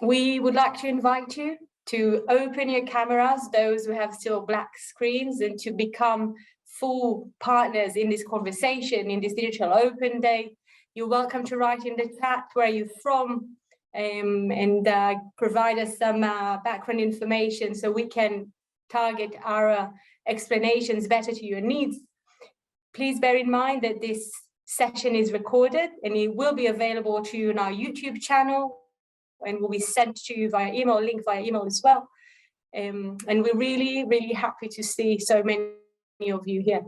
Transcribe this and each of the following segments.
We would like to invite you to open your cameras, those who have still black screens, and to become full partners in this conversation, in this Digital Open Day. You're welcome to write in the chat where you're from, and provide us some background information so we can target our explanations better to your needs. Please bear in mind that this session is recorded and it will be available to you on our YouTube channel and will be sent to you via email, link via email as well. And we're really, really happy to see so many of you here.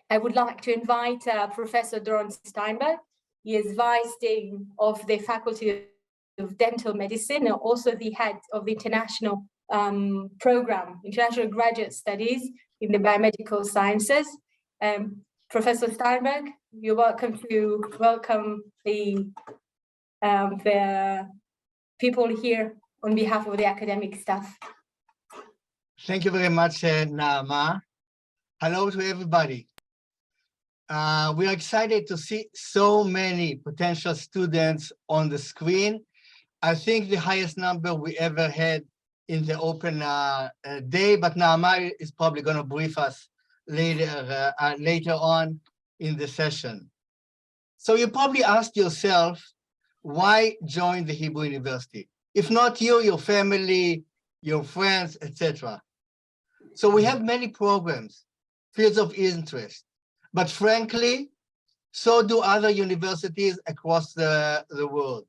I would like to invite Professor Doron Steinberg. He is Vice Dean of the Faculty of Dental Medicine and also the head of the International Program, International Graduate Studies in the Biomedical Sciences. Professor Steinberg, you're welcome to welcome the people here on behalf of the academic staff. Thank you very much, Naama. Hello to everybody. We are excited to see so many potential students on the screen. I think the highest number we ever had in the open day, but Naama is probably going to brief us later on in the session. So you probably asked yourself, why join the Hebrew University? If not you, your family, your friends, etc. So we have many programs, fields of interest, but frankly, so do other universities across the world.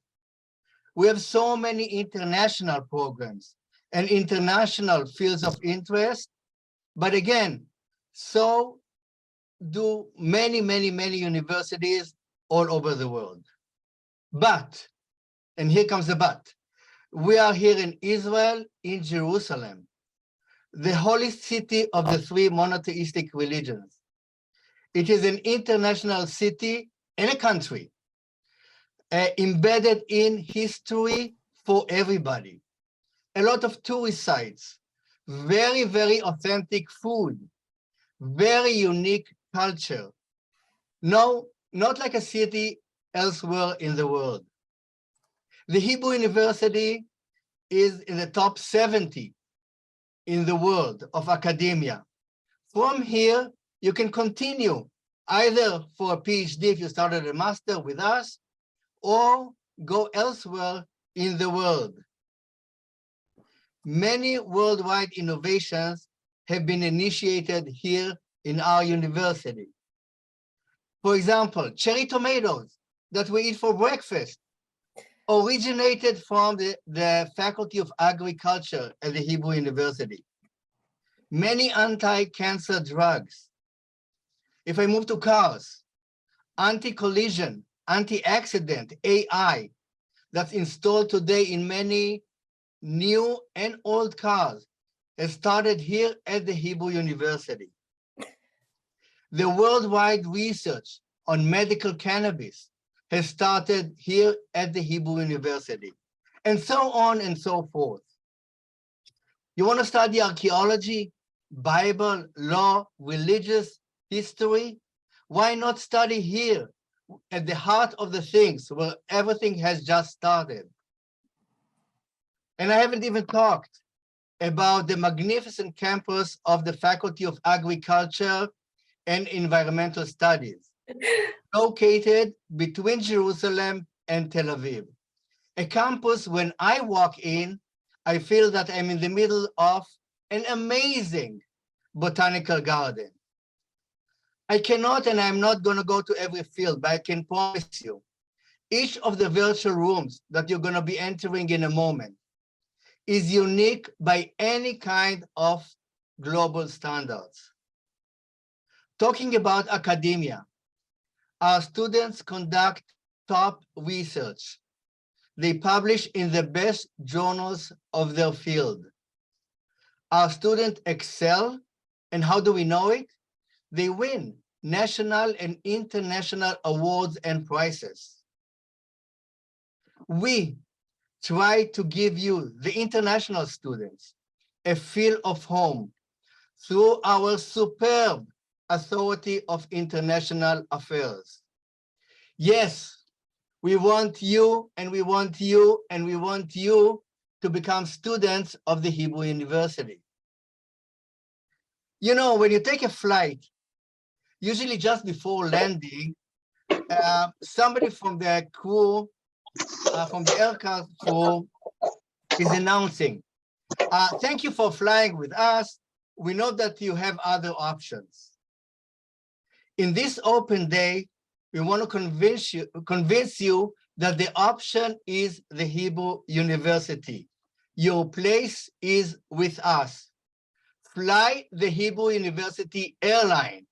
We have so many international programs and international fields of interest, but again, so do many universities all over the world. But, and here comes the but, we are here in Israel, in Jerusalem, the holy city of the three monotheistic religions. It is an international city and a country embedded in history for everybody. A lot of tourist sites, very authentic food, very unique culture. No, not like a city elsewhere in the world. The Hebrew University is in the top 70 in the world of academia. From here, you can continue either for a PhD if you started a master with us, or go elsewhere in the world. Many worldwide innovations have been initiated here in our university. For example, cherry tomatoes that we eat for breakfast originated from the Faculty of Agriculture at the Hebrew University. Many anti-cancer drugs. If I move to cars, anti-collision, anti-accident, AI, that's installed today in many new and old cars, has started here at the Hebrew University. The worldwide research on medical cannabis has started here at the Hebrew University, and so on and so forth. You want to study archaeology, Bible, law, religious history? Why not study here at the heart of the things where everything has just started? And I haven't even talked about the magnificent campus of the Faculty of Agriculture and Environmental Studies, located between Jerusalem and Tel Aviv. A campus, when I walk in, I feel that I'm in the middle of an amazing botanical garden. I cannot, and I'm not going to go to every field, but I can promise you, each of the virtual rooms that you're going to be entering in a moment is unique by any kind of global standards. Talking about academia, our students conduct top research. They publish in the best journals of their field. Our students excel, and how do we know it? They win national and international awards and prizes. We try to give you, the international students, a feel of home through our superb Authority of International Affairs. Yes, We want you, and we want you, and we want you to become students of the Hebrew University. You know, when you take a flight, usually just before landing, somebody from the crew, from the aircraft crew, is announcing, thank you for flying with us. We know that you have other options. In this open day, we want to convince you that the option is the Hebrew University. Your place is with us. Fly the Hebrew University airline.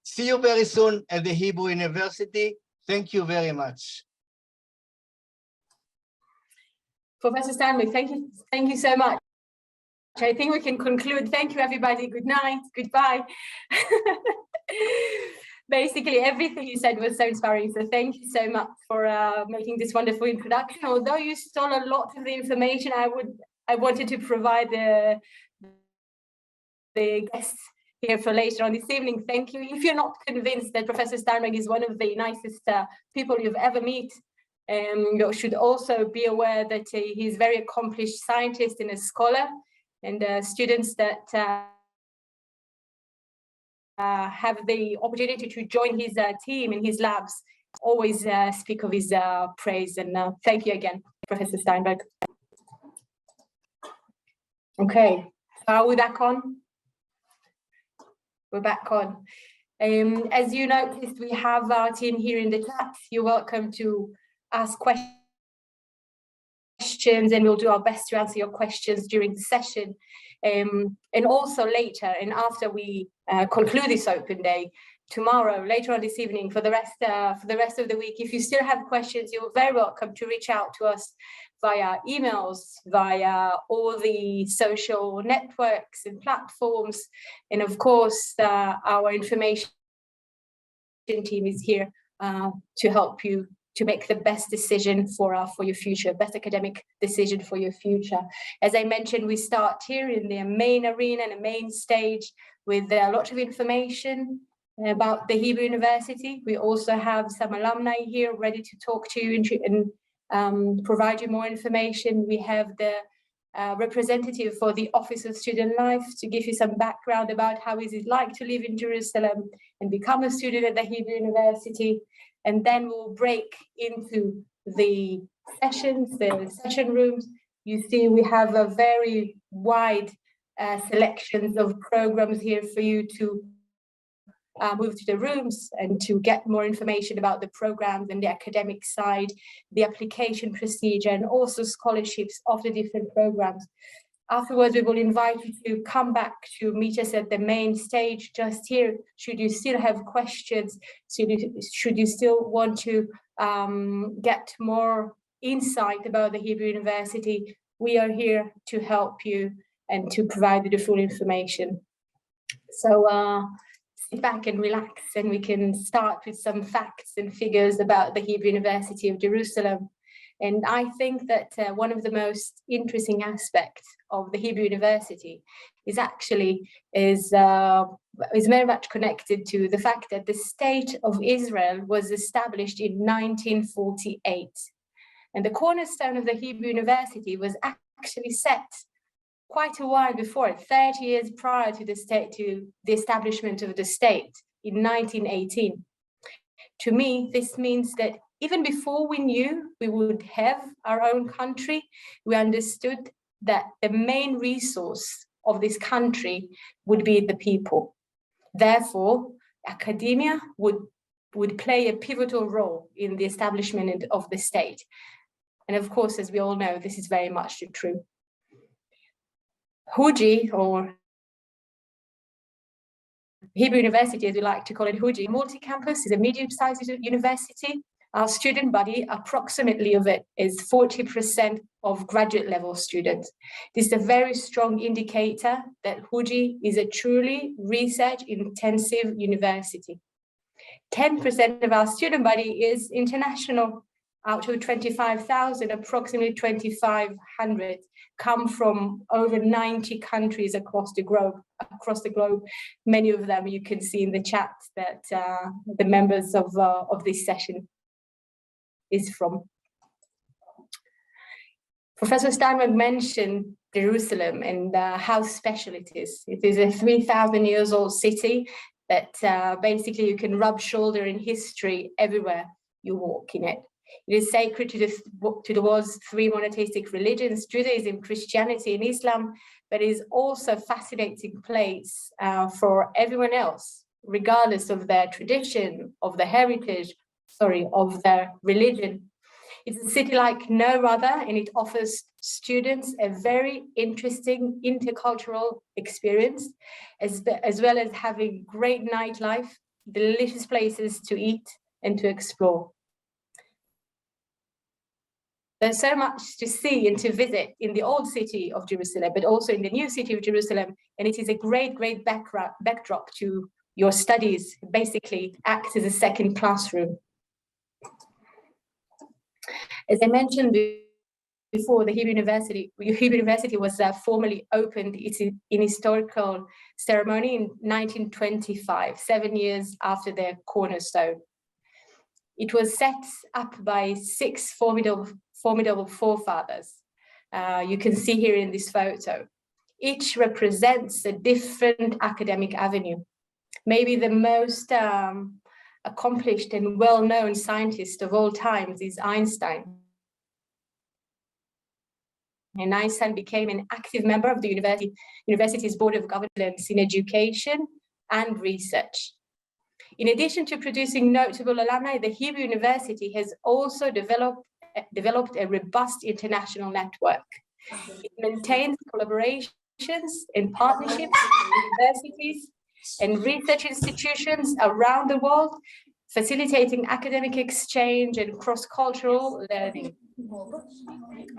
See you very soon at the Hebrew University. Thank you very much. Professor Steinberg, thank you so much. I think we can conclude. Thank you, everybody. Good night. Goodbye. Basically, everything you said was so inspiring. So thank you so much for making this wonderful introduction. Although you stole a lot of the information, I wanted to provide the guests here for later on this evening. Thank you. If you're not convinced that Professor Steinberg is one of the nicest people you've ever met, you should also be aware that he's a very accomplished scientist and a scholar, and students that have the opportunity to join his team in his labs always speak of his praise. And thank you again, Professor Steinberg. Okay, are we back on? We're back on. As you noticed, we have our team here in the chat. You're welcome to ask questions, and we'll do our best to answer your questions during the session. And also later, and after we conclude this open day, tomorrow, later on this evening, for the rest of the week, if you still have questions, you're very welcome to reach out to us via emails, via all the social networks and platforms. And of course, our information team is here to help you to make the best decision for your future, best academic decision for your future. As I mentioned, we start here in the main arena and the main stage with a lot of information about the Hebrew University. We also have some alumni here ready to talk to you and provide you more information. We have the representative for the Office of Student Life to give you some background about how is it like to live in Jerusalem and become a student at the Hebrew University. And then we'll break into the sessions, the session rooms. You see, we have a very wide selections of programs here for you to move to the rooms and to get more information about the programs and the academic side, the application procedure, and also scholarships of the different programs. Afterwards, we will invite you to come back to meet us at the main stage just here. Should you still have questions, should you still want to get more insight about the Hebrew University, we are here to help you and to provide you the full information. So sit back and relax, and we can start with some facts and figures about the Hebrew University of Jerusalem. And I think that one of the most interesting aspects of the Hebrew University is very much connected to the fact that the State of Israel was established in 1948. And the cornerstone of the Hebrew University was actually set quite a while before, 30 years prior to the establishment of the state in 1918. To me, this means that even before we knew we would have our own country, we understood that the main resource of this country would be the people. Therefore, academia would play a pivotal role in the establishment of the state. And of course, as we all know, this is very much true. Huji, or Hebrew University, as we like to call it, Huji, multi-campus, is a medium-sized university. Our student body, approximately of it, is 40% of graduate level students. This is a very strong indicator that Huji is a truly research-intensive university. 10% of our student body is international. Out of 25,000, approximately 2,500 come from over 90 countries across the globe. Many of them you can see in the chat that the members of this session. is from. Professor Steinberg mentioned Jerusalem and how special it is. It is a 3,000 years old city that basically you can rub shoulder in history everywhere you walk in it. It is sacred to the world's three monotheistic religions, Judaism, Christianity, and Islam, but it is also a fascinating place for everyone else, regardless of their tradition, of their heritage, of their religion. It's a city like no other, and it offers students a very interesting intercultural experience, as well as having great nightlife, delicious places to eat and to explore. There's so much to see and to visit in the old city of Jerusalem, but also in the new city of Jerusalem, and it is a great backdrop to your studies. It basically acts as a second classroom. As I mentioned before, the Hebrew University was formally opened in historical ceremony in 1925, 7 years after their cornerstone. It was set up by 6 formidable forefathers. You can see here in this photo. Each represents a different academic avenue. Maybe the most accomplished and well-known scientist of all times is Einstein. And Einstein became an active member of the university's Board of Governance in education and research. In addition to producing notable alumni, the Hebrew University has also developed a robust international network. It maintains collaborations and partnerships with universities and research institutions around the world, facilitating academic exchange and cross-cultural learning.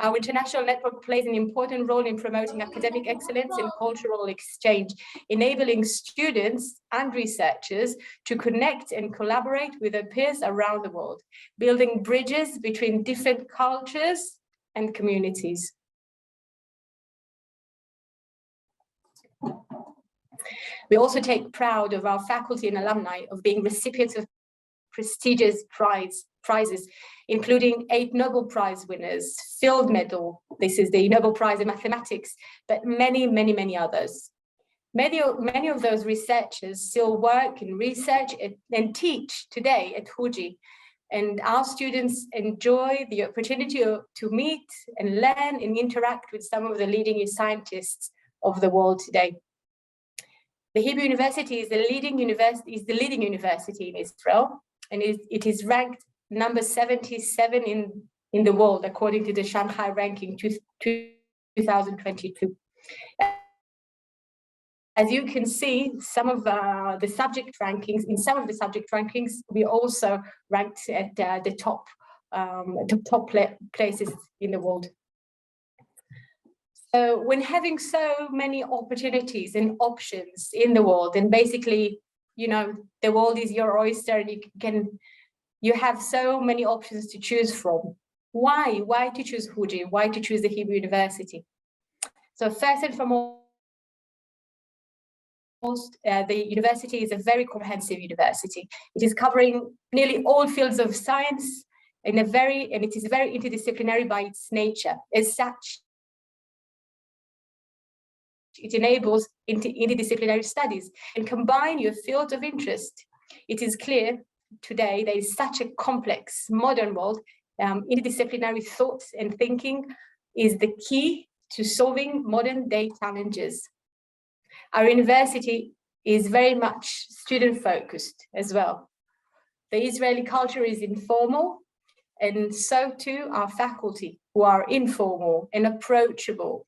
Our international network plays an important role in promoting academic excellence and cultural exchange, enabling students and researchers to connect and collaborate with their peers around the world, building bridges between different cultures and communities. We also take pride of our faculty and alumni of being recipients of prestigious prizes, including 8 Nobel Prize winners, Field Medal, this is the Nobel Prize in Mathematics, but many others. Many of those researchers still work in research and teach today at Huji, and our students enjoy the opportunity to meet and learn and interact with some of the leading scientists of the world today. The Hebrew University is the leading university in Israel, and it is ranked number 77 in the world, according to the Shanghai ranking 2022. As you can see, some of the subject rankings, we also ranked at the top places in the world. So when having so many opportunities and options in the world, and basically, you know, the world is your oyster, and you have so many options to choose from. Why to choose Huji? Why to choose the Hebrew University? So first and foremost, the university is a very comprehensive university. It is covering nearly all fields of science and it is very interdisciplinary by its nature. As such, it enables interdisciplinary studies and combine your fields of interest. It is clear today there is such a complex modern world. Interdisciplinary thoughts and thinking is the key to solving modern day challenges. Our university is very much student-focused as well. The Israeli culture is informal, and so too our faculty, who are informal and approachable.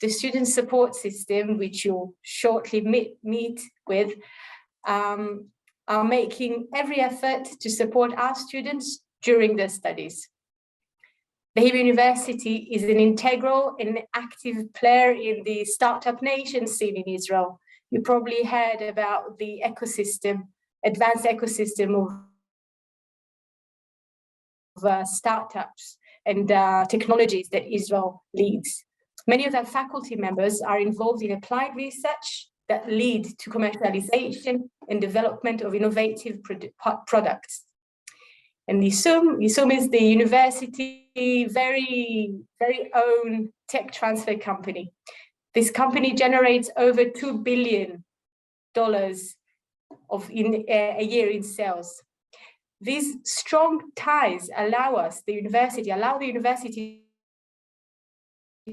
The student support system, which you'll shortly meet with, are making every effort to support our students during their studies. The Hebrew University is an integral and active player in the startup nation scene in Israel. You probably heard about the advanced ecosystem of startups and technologies that Israel leads. Many of our faculty members are involved in applied research that lead to commercialization and development of innovative products. And Yisum is the university very own tech transfer company. This company generates over $2 billion a year in sales. These strong ties allow the university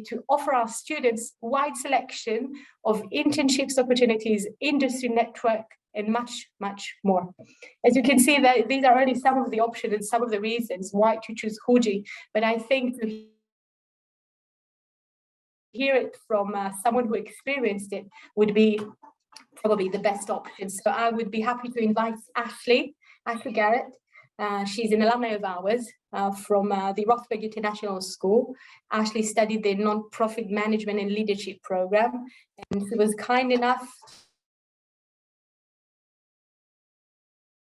to offer our students wide selection of internships opportunities, industry network, and much, much more. As you can see, that these are only some of the options and some of the reasons why to choose Huji, but I think to hear it from someone who experienced it would be probably the best option. So I would be happy to invite Ashley Garrett. She's an alumni of ours from the Rothberg International School. Ashley studied the non-profit management and leadership program, and she was kind enough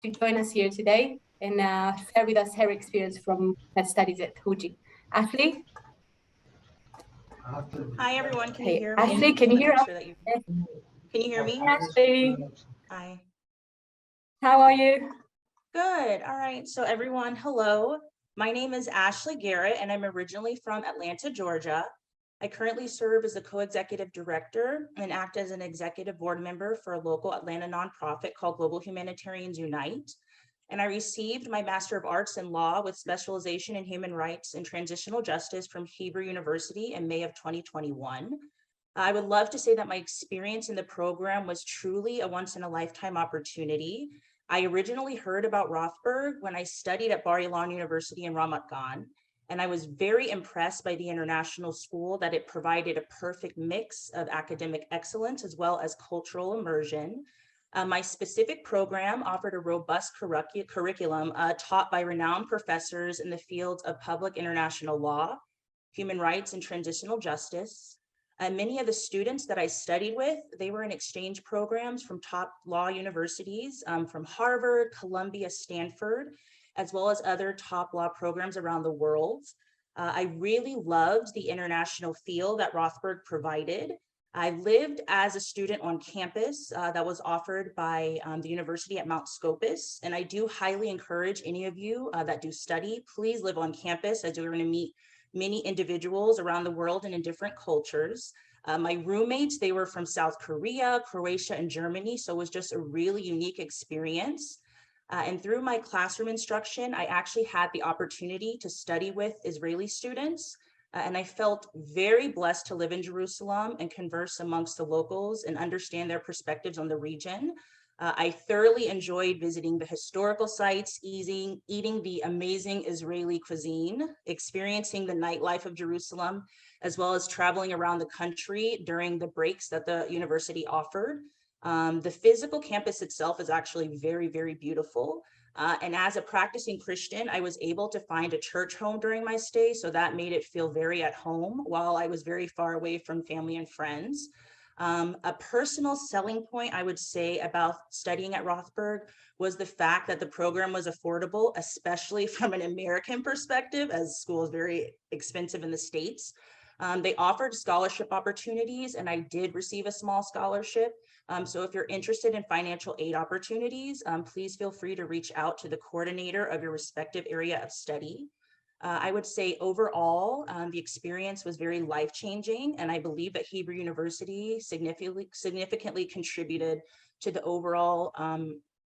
to join us here today and share with us her experience from her studies at Huji. Ashley? Hi, everyone. Can you hear me? Ashley, can you hear us? Can you hear me? Ashley, Hi. how are you? Good. All right. So everyone, hello. My name is Ashley Garrett, and I'm originally from Atlanta, Georgia. I currently serve as a co-executive director and act as an executive board member for a local Atlanta nonprofit called Global Humanitarians Unite. And I received my Master of Arts in Law with specialization in human rights and transitional justice from Hebrew University in May of 2021. I would love to say that my experience in the program was truly a once-in-a-lifetime opportunity. I originally heard about Rothberg when I studied at Bar Ilan University in Ramat Gan, and I was very impressed by the international school that it provided a perfect mix of academic excellence as well as cultural immersion. My specific program offered a robust curriculum taught by renowned professors in the fields of public international law, human rights, and transitional justice. Many of the students that I studied with, they were in exchange programs from top law universities, from Harvard, Columbia, Stanford, as well as other top law programs around the world. I really loved the international feel that Rothberg provided. I lived as a student on campus that was offered by the university at Mount Scopus. And I do highly encourage any of you that do study, please live on campus, as you're going to meet many individuals around the world and in different cultures. My roommates, they were from South Korea, Croatia, and Germany. So it was just a really unique experience. And through my classroom instruction, I actually had the opportunity to study with Israeli students. And I felt very blessed to live in Jerusalem and converse amongst the locals and understand their perspectives on the region. I thoroughly enjoyed visiting the historical sites, eating the amazing Israeli cuisine, experiencing the nightlife of Jerusalem, as well as traveling around the country during the breaks that the university offered. The physical campus itself is actually very, very beautiful. And as a practicing Christian, I was able to find a church home during my stay. So that made it feel very at home while I was very far away from family and friends. A personal selling point I would say about studying at Rothberg was the fact that the program was affordable, especially from an American perspective, as school is very expensive in the States. They offered scholarship opportunities, and I did receive a small scholarship. So if you're interested in financial aid opportunities, please feel free to reach out to the coordinator of your respective area of study. I would say overall, the experience was very life-changing, and I believe that Hebrew University significantly contributed to the overall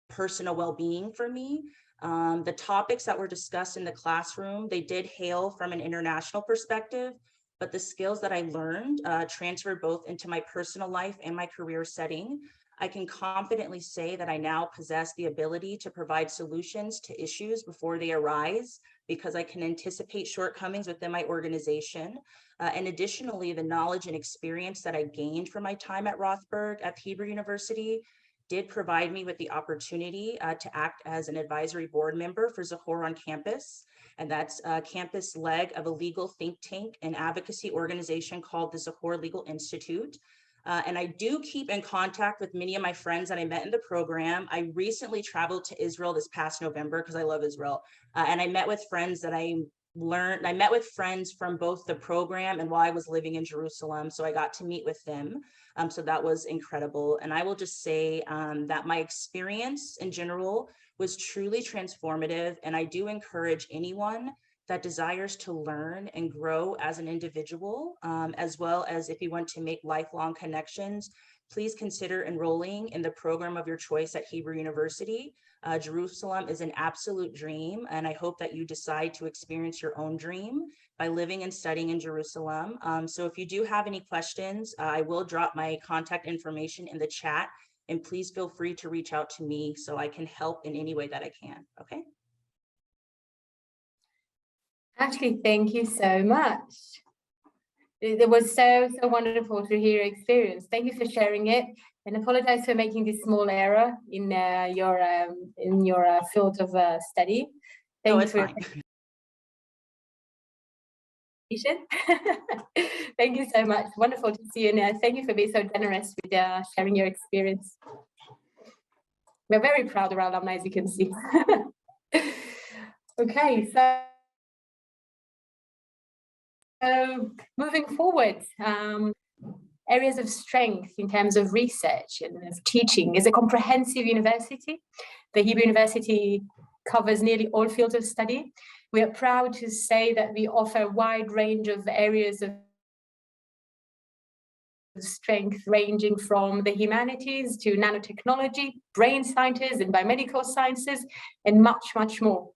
personal well-being for me. The topics that were discussed in the classroom, they did hail from an international perspective, but the skills that I learned transferred both into my personal life and my career setting. I can confidently say that I now possess the ability to provide solutions to issues before they arise, because I can anticipate shortcomings within my organization. And additionally, the knowledge and experience that I gained from my time at Rothberg at Hebrew University did provide me with the opportunity to act as an advisory board member for Zahor on campus. And that's a campus leg of a legal think tank and advocacy organization called the Zahor Legal Institute. And I do keep in contact with many of my friends that I met in the program. I recently traveled to Israel this past November because I love Israel. And I met with friends that I met with friends from both the program and while I was living in Jerusalem. So I got to meet with them. So that was incredible. And I will just say that my experience in general was truly transformative, and I do encourage anyone that desires to learn and grow as an individual, as well as if you want to make lifelong connections, please consider enrolling in the program of your choice at Hebrew University. Jerusalem is an absolute dream, and I hope that you decide to experience your own dream by living and studying in Jerusalem. So if you do have any questions, I will drop my contact information in the chat, and please feel free to reach out to me so I can help in any way that I can, okay? Ashley, thank you so much. It was so wonderful to hear your experience. Thank you for sharing it, and apologize for making this small error in your field of study. Thank No, you it's for fine. Thank you so much. Wonderful to see you, and thank you for being so generous with sharing your experience. We're very proud of our alumni, as you can see. Okay, so moving forward, areas of strength in terms of research and of teaching. Is a comprehensive university. The Hebrew University covers nearly all fields of study. We are proud to say that we offer a wide range of areas of strength, ranging from the humanities to nanotechnology, brain sciences and biomedical sciences, and much, much more.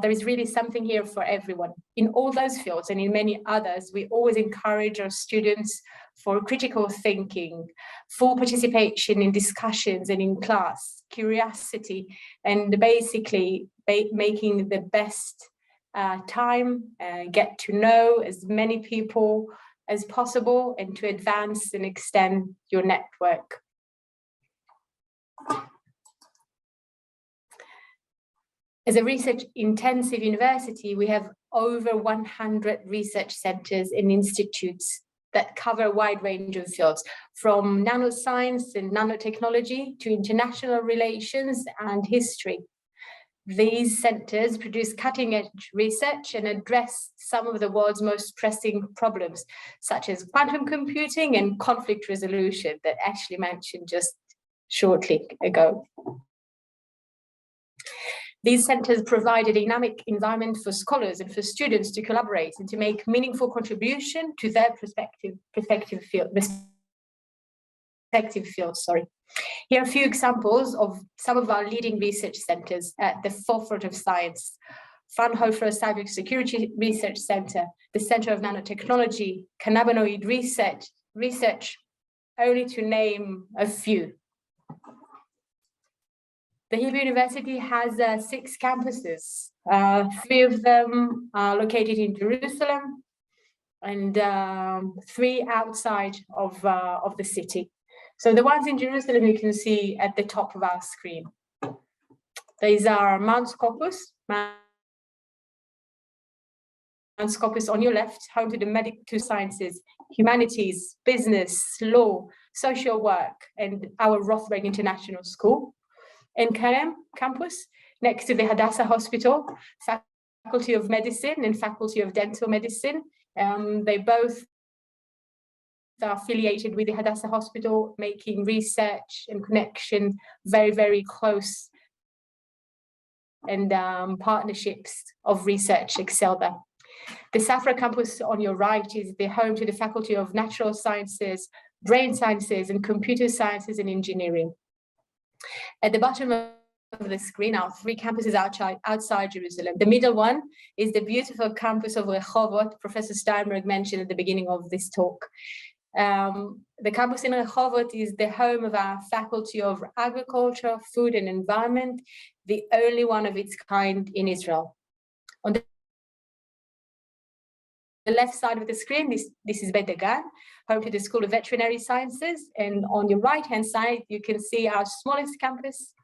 There is really something here for everyone. In all those fields and in many others, we always encourage our students for critical thinking, full participation in discussions and in class, curiosity, and basically making the best time, get to know as many people as possible, and to advance and extend your network. As a research-intensive university, we have over 100 research centers and institutes that cover a wide range of fields, from nanoscience and nanotechnology to international relations and history. These centers produce cutting-edge research and address some of the world's most pressing problems, such as quantum computing and conflict resolution that Ashley mentioned just shortly ago. These centers provide a dynamic environment for scholars and for students to collaborate and to make meaningful contribution to their respective fields. Here are a few examples of some of our leading research centers at the forefront of science. Fraunhofer Cybersecurity Research Center, the Center of Nanotechnology, Cannabinoid Research, only to name a few. The Hebrew University has 6 campuses. 3 of them are located in Jerusalem and 3 outside of the city. So the ones in Jerusalem you can see at the top of our screen. These are Mount Scopus. Mount Scopus on your left, home to the medical sciences, humanities, business, law, social work, and our Rothberg International School. In Kerem campus, next to the Hadassah Hospital, Faculty of Medicine and Faculty of Dental Medicine. They both are affiliated with the Hadassah Hospital, making research and connection very, very close, and partnerships of research excel there. The Safra campus on your right is the home to the Faculty of Natural Sciences, Brain Sciences, and Computer Sciences and Engineering. At the bottom of the screen are 3 campuses outside Jerusalem. The middle one is the beautiful campus of Rehovot, Professor Steinberg mentioned at the beginning of this talk. The campus in Rehovot is the home of our Faculty of Agriculture, Food and Environment, the only one of its kind in Israel. On the left side of the screen, this is Bet Dagan, home to the School of Veterinary Sciences, and on your right-hand side, you can see our smallest campus.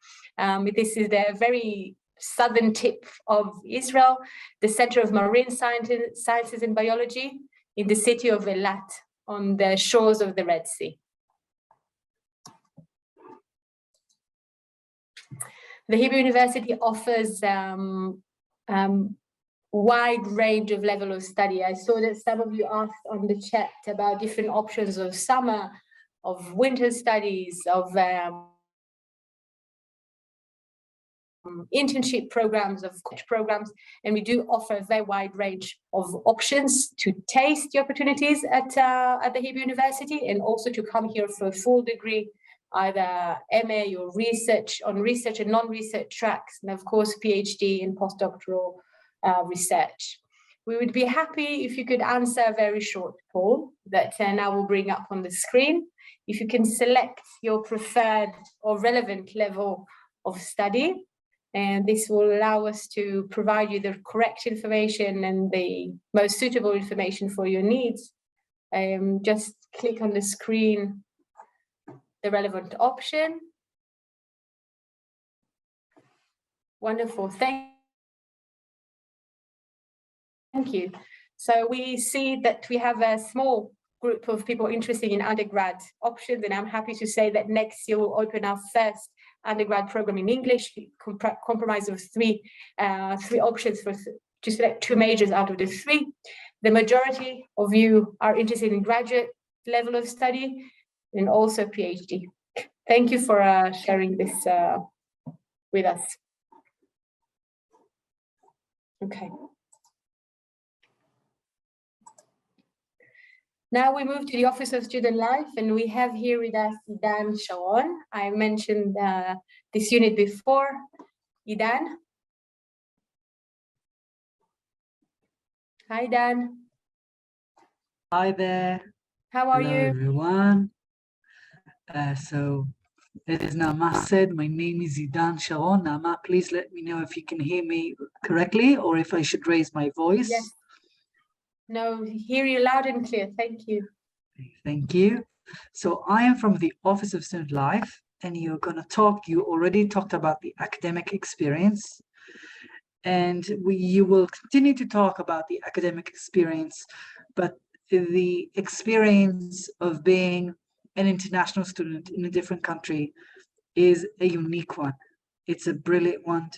This is the very southern tip of Israel, the Center of Marine Sciences and Biology in the city of Eilat, on the shores of the Red Sea. The Hebrew University offers wide range of level of study. I saw that some of you asked on the chat about different options of summer, of winter studies, of internship programs, of coach programs, and we do offer a very wide range of options to taste the opportunities at the Hebrew University, and also to come here for a full degree, either MA or research and non-research tracks, and of course PhD and postdoctoral research. We would be happy if you could answer a very short poll that now will bring up on the screen. If you can select your preferred or relevant level of study, and this will allow us to provide you the correct information and the most suitable information for your needs. Just click on the screen, the relevant option. Wonderful, thank you. So we see that we have a small group of people interested in undergrad options, and I'm happy to say that next year we'll open our first undergrad program in English, comprised of three options to select 2 majors out of the 3. The majority of you are interested in graduate level of study and also PhD. Thank you for sharing this with us. Okay. Now we move to the Office of Student Life, and we have here with us Idan Sharon. I mentioned this unit before. Idan. Hi, Dan. Hi there. How are Hello, you? everyone. So, as Naama said, my name is Idan Sharon. Naama, please let me know if you can hear me correctly or if I should raise my voice. Yes. No, hear you loud and clear. Thank you. Thank you. So I am from the Office of Student Life, and you already talked about the academic experience, and you will continue to talk about the academic experience, but the experience of being an international student in a different country is a unique one. It's a brilliant one,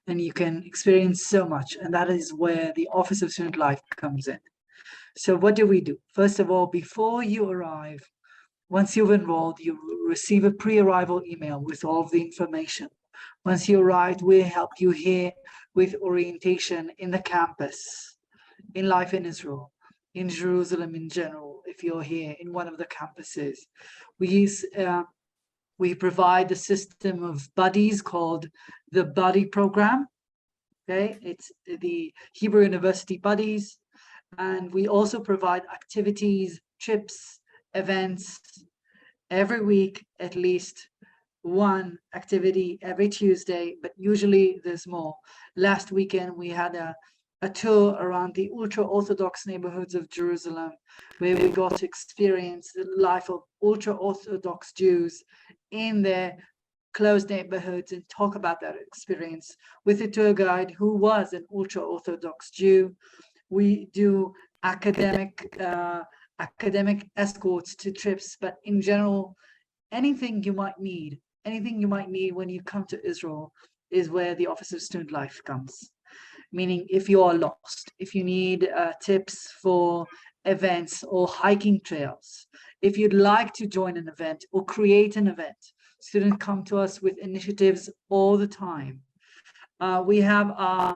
and you can experience so much, and that is where the Office of Student Life comes in. So what do we do? First of all, before you arrive, once you've enrolled, you receive a pre-arrival email with all of the information. Once you arrive, we help you here with orientation in the campus, in life in Israel, in Jerusalem in general, if you're here in one of the campuses. We provide a system of buddies called the Buddy Program. Okay, it's the Hebrew University Buddies. And we also provide activities, trips, events every week, at least one activity every Tuesday, but usually there's more. Last weekend, we had a tour around the ultra-Orthodox neighborhoods of Jerusalem, where we got to experience the life of ultra-Orthodox Jews in their closed neighborhoods and talk about that experience with a tour guide who was an ultra-Orthodox Jew. We do academic escorts to trips, but in general, anything you might need when you come to Israel is where the Office of Student Life comes. Meaning, if you are lost, if you need tips for events or hiking trails, if you'd like to join an event or create an event, students come to us with initiatives all the time. We have our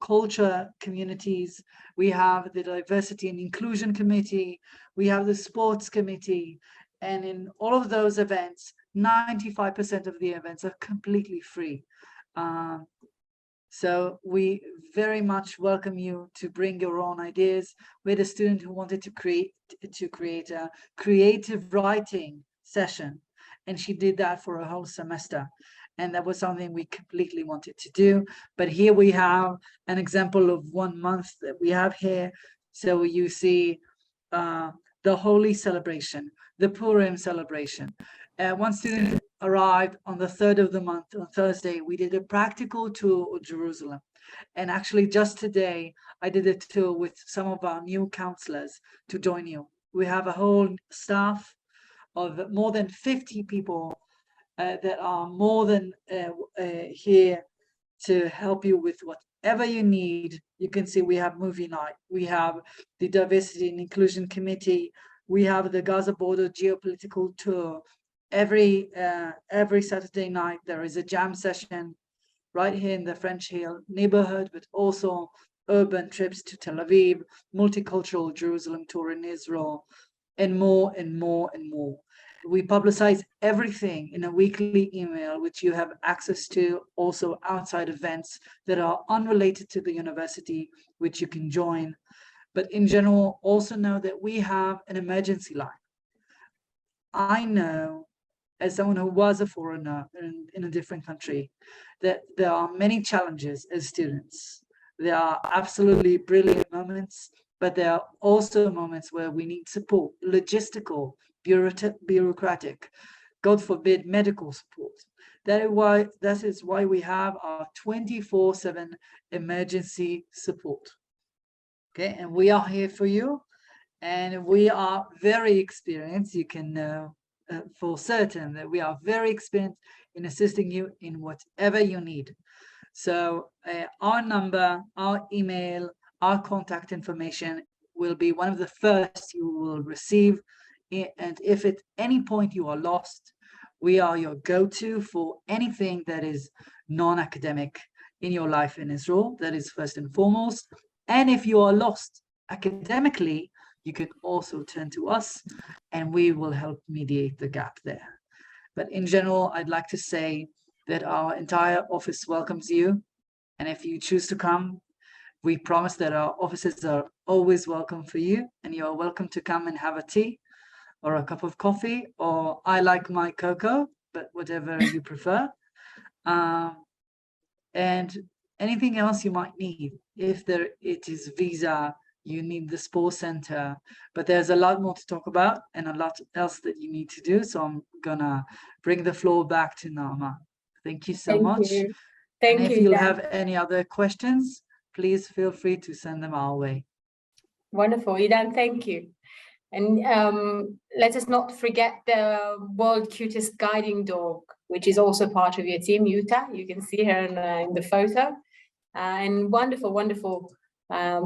culture communities, we have the diversity and inclusion committee, we have the sports committee, and in all of those events, 95% of the events are completely free. So we very much welcome you to bring your own ideas. We had a student who wanted to create a creative writing session, and she did that for a whole semester. And that was something we completely wanted to do. But here we have an example of 1 month that we have here. So you see the Holy celebration, the Purim celebration. One student arrived on the 3rd of the month, on Thursday. We did a practical tour of Jerusalem. And actually just today, I did a tour with some of our new counselors to join you. We have a whole staff of more than 50 people that are more than here to help you with whatever you need. You can see we have movie night, we have the Diversity and Inclusion Committee, we have the Gaza border geopolitical tour. Every Saturday night there is a jam session right here in the French Hill neighborhood, but also urban trips to Tel Aviv, multicultural Jerusalem tour in Israel, and more and more and more. We publicize everything in a weekly email, which you have access to, also outside events that are unrelated to the university, which you can join. But in general, also know that we have an emergency line. I know, as someone who was a foreigner in a different country, that there are many challenges as students. There are absolutely brilliant moments, but there are also moments where we need support, logistical, bureaucratic, God forbid, medical support. That is why we have our 24/7 emergency support. Okay, and we are here for you, and we are very experienced. You can know for certain that we are very experienced in assisting you in whatever you need. So our number, our email, our contact information will be one of the first you will receive. And if at any point you are lost, we are your go-to for anything that is non-academic in your life in Israel. That is first and foremost. And if you are lost academically, you can also turn to us and we will help mediate the gap there. But in general, I'd like to say that our entire office welcomes you. And if you choose to come, we promise that our offices are always welcome for you, and you are welcome to come and have a tea or a cup of coffee, or I like my cocoa, but whatever you prefer. And anything else you might need. If it is visa, you need the sports center, but there's a lot more to talk about and a lot else that you need to do. So I'm gonna bring the floor back to Naama. Thank you so much. You. Thank and if you, you'll Dan. have any other questions, please feel free to send them our way. Wonderful, Idan, thank you. And let us not forget the world cutest guiding dog, which is also part of your team, Yuta. You can see her in the photo. And wonderful, wonderful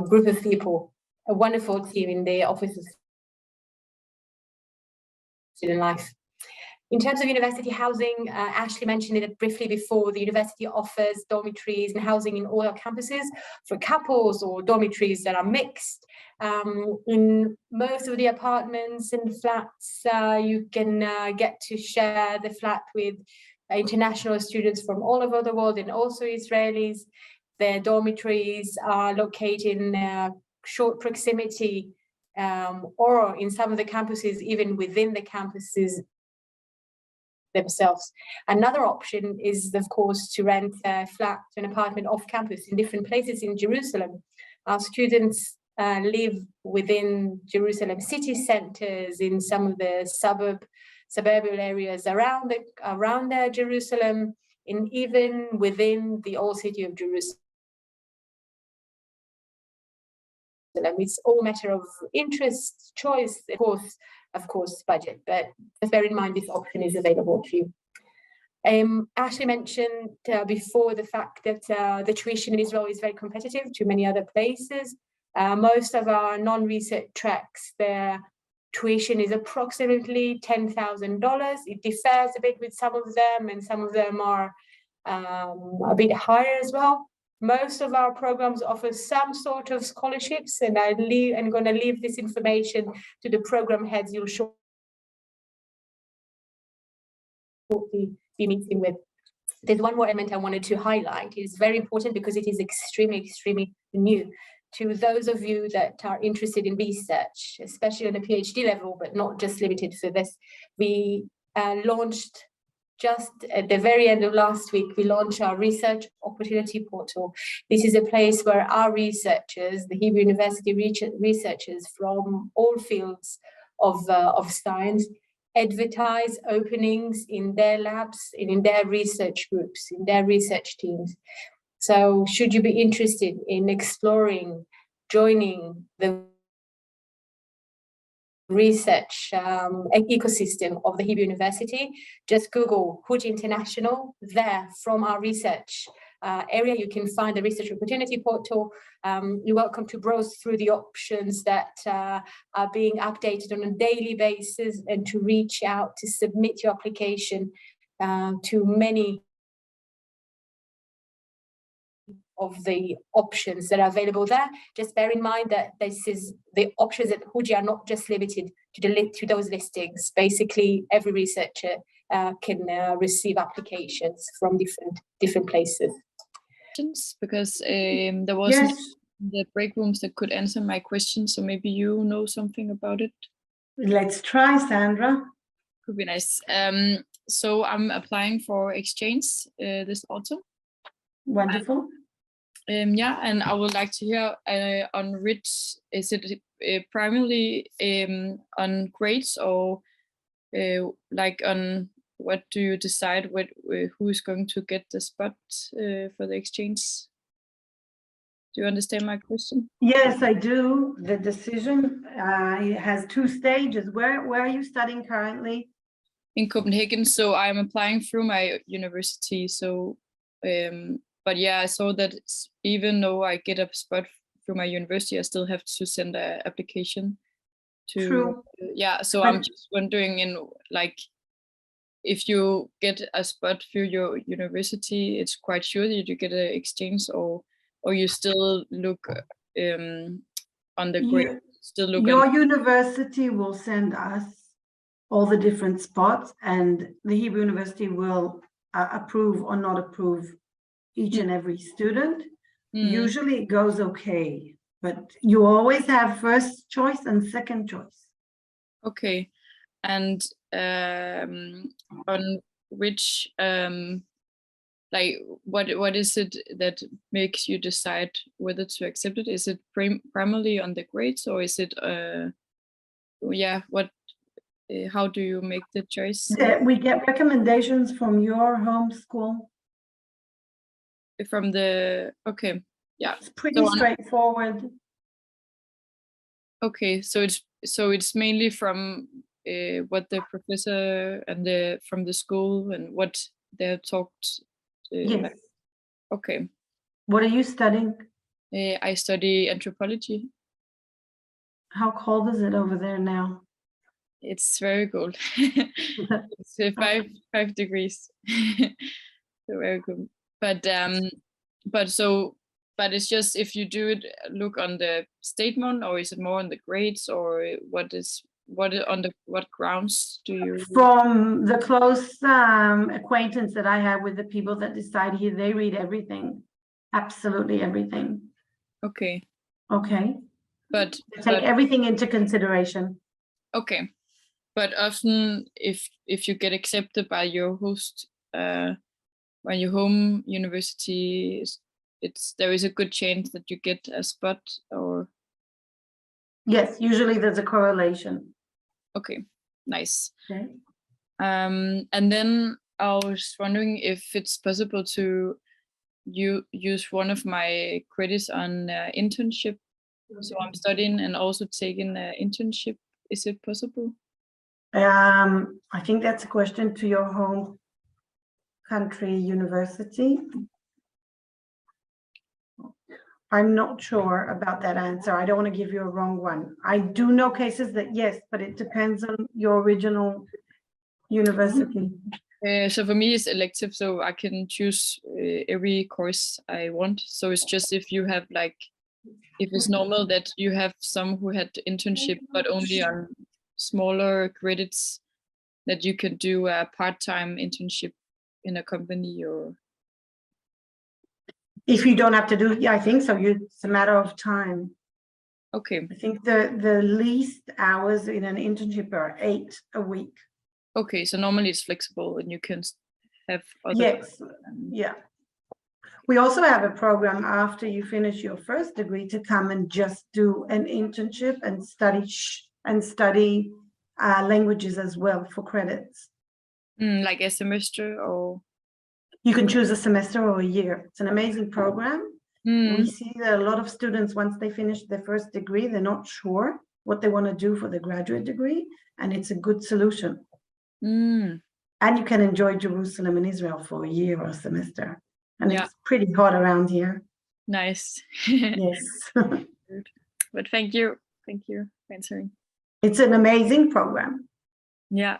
group of people, a wonderful team in the Office of Student Life. In terms of university housing, Ashley mentioned it briefly before. The university offers dormitories and housing in all our campuses for couples or dormitories that are mixed. In most of the apartments and flats, you can get to share the flat with international students from all over the world and also Israelis. Their dormitories are located in short proximity or in some of the campuses, even within the campuses themselves. Another option is, of course, to rent a flat, an apartment off campus in different places in Jerusalem. Our students live within Jerusalem city centers, in some of the suburban areas around Jerusalem, and even within the old city of Jerusalem. It's all a matter of interest, choice, of course, budget, but just bear in mind this option is available to you. Ashley mentioned before the fact that the tuition in Israel is very competitive to many other places. Most of our non-research tracks, their tuition is approximately $10,000. It differs a bit with some of them, and some of them are a bit higher as well. Most of our programs offer some sort of scholarships, and I'm going to leave this information to the program heads you'll shortly be meeting with. There's one more element I wanted to highlight. It's very important because it is extremely, extremely new. To those of you that are interested in research, especially on a PhD level, but not just limited to this, we launched just at the very end of last week, we launched our research opportunity portal. This is a place where our researchers, the Hebrew University researchers from all fields of science, advertise openings in their labs and in their research groups, in their research teams. So should you be interested in exploring, joining the research ecosystem of the Hebrew University, just Google Huj International. There, from our research area, you can find the research opportunity portal. You're welcome to browse through the options that are being updated on a daily basis, and to reach out to submit your application to many of the options that are available there. Just bear in mind that this is the options at Huji are not just limited to those listings. Basically, every researcher can receive applications from different places. Because there wasn't Yes, the break rooms that could answer my question, so maybe you know something about it. let's try, Sandra. Could be nice. So I'm applying for exchange this autumn. Wonderful. Yeah, and I would like to hear on which is it primarily on grades or like on what do you decide who is going to get the spot for the exchange? Do you understand my question? Yes, I do. The decision it has two stages. Where are you studying currently? In Copenhagen, so I'm applying through my university. So, but yeah, I saw that even though I get a spot through my university, I still have to send an application to. True. Yeah, so But- I'm just wondering, like, if you get a spot through your university, it's quite sure that you get an exchange, or you still look on the grade. Still look Your on. university will send us all the different spots, and the Hebrew University will approve or not approve each and every student. Usually it goes okay, but you always have first choice and second choice. Okay, and on which like what is it that makes you decide whether to accept it? Is it primarily on the grades, or is it yeah, what how do you make the choice? We get recommendations from your home school. From the okay, yeah, It's pretty So on- straightforward. okay, so it's mainly from what the professor and from the school and what they talked. Yes. Okay, What are you studying? I study anthropology. How cold is it over there now? It's very cold. It's 5 degrees. So very good. But it's just if you do it, look on the statement, or is it more on the grades, or what grounds do you? From the close acquaintance that I have with the people that decide here, they read everything, absolutely everything. Okay, Okay, but take everything into consideration. okay, but often if you get accepted by your host, by your home university, there is a good chance that you get a spot, or Yes, usually there's a correlation. okay, nice. Okay. And then I was wondering if it's possible to use one of my credits on internship. So I'm studying and also taking an internship. Is it possible? I think that's a question to your home country university. I'm not sure about that answer. I don't want to give you a wrong one. I do know cases that yes, but it depends on your original university. So for me, it's elective, so I can choose every course I want. So it's just if you have if it's normal that you have some who had internship, but only on smaller credits, that you can do a part-time internship in a company, or If you don't have to do, yeah, I think so. It's a matter of time. okay. I think the least hours in an internship are 8 a week. Okay, so normally it's flexible and you can have other. Yes, yeah. We also have a program after you finish your first degree to come and just do an internship and study languages as well for credits. Like a semester, or You can choose a semester or a year. It's an amazing program. We see that a lot of students, once they finish their first degree, they're not sure what they want to do for the graduate degree, and it's a good solution. And you can enjoy Jerusalem and Israel for a year or a semester. And Yeah. it's pretty hot around here. nice. Yes. But thank you for answering. It's an amazing program. Yeah.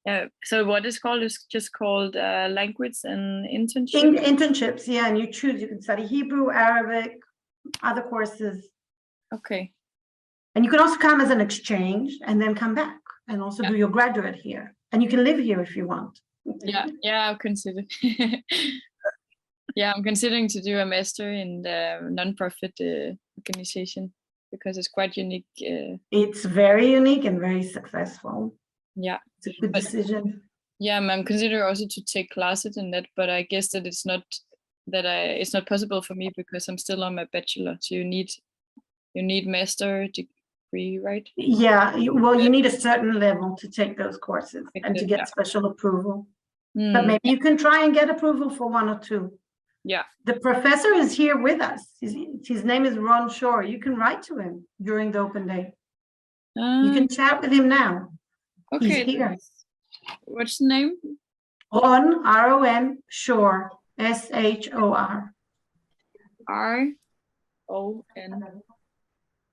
Yeah. So what is called is just called language and internship. Internships, yeah, and you choose, you can study Hebrew, Arabic, other courses. Okay. And you can also come as an exchange and then come back and also do your graduate here. And you can live here if you want. Yeah. I'll consider. Yeah, I'm considering to do a master in the non-profit organization because it's quite unique. It's very unique and very successful. Yeah. It's a good decision. Yeah, I'm considering also to take classes in that, but I guess that it's not possible for me because I'm still on my bachelor. So you need master degree, right? Yeah, you need a certain level to take those courses and to get special approval. But maybe you can try and get approval for 1 or 2. Yeah. The professor is here with us. His name is Ron Shore. You can write to him during the open day. You can chat with him now. Okay. He's here. What's the name? Ron, R-O-N, Shore, S-H-O-R. R-O-N.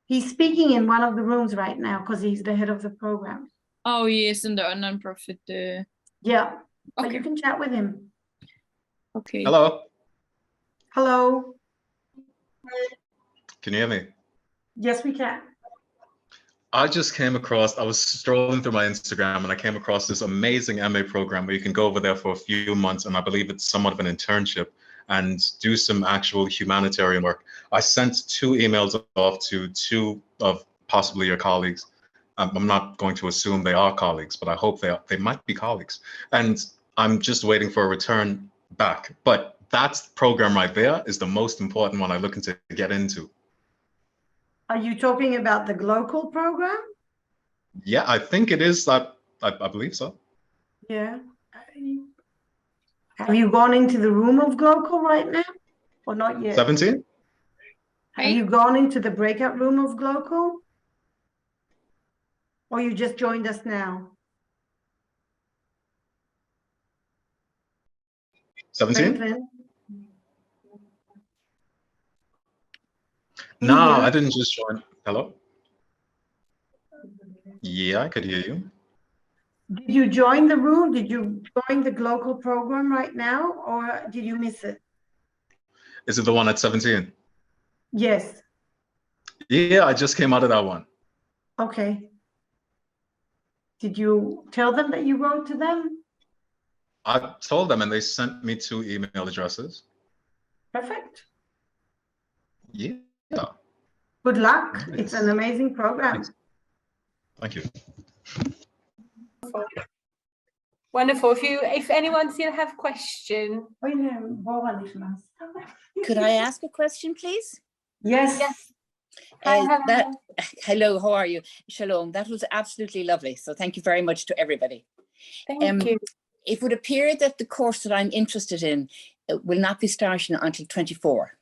He's speaking in one of the rooms right now because he's the head of the program. Oh, he is in the non-profit. Yeah, but Okay. you can chat with him. Okay. Hello, Hello. can you hear me? Yes, we can. I just came across, I was strolling through my Instagram and I came across this amazing MA program where you can go over there for a few months, and I believe it's somewhat of an internship, and do some actual humanitarian work. I sent 2 emails off to 2 of possibly your colleagues. I'm not going to assume they are colleagues, but I hope they might be colleagues. And I'm just waiting for a return back. But that program right there is the most important one I'm looking to get into. Are you talking about the Glocal program? Yeah, I think it is. I believe so. Yeah. Have you gone into the room of Glocal right now? Or not yet? 17? Have you gone into the breakout room of Glocal? Or you just joined us now? 17? Franklin? No, Can you hear I us? didn't just join. Hello? Yeah, I could hear you. Did you join the room? Did you join the Glocal program right now? Or did you miss it? Is it the one at 17? Yes. Yeah, I just came out of that one. Okay. Did you tell them that you wrote to them? I told them and they sent me 2 email addresses. Perfect. Yeah. Good luck. Nice. It's an amazing program. Thank you. Wonderful. If anyone still have question. Could I ask a question, please? Yes. Yes. Hello, how are you? Shalom. That was absolutely lovely. So thank you very much to everybody. Thank you. It would appear that the course that I'm interested in will not be starting until 24.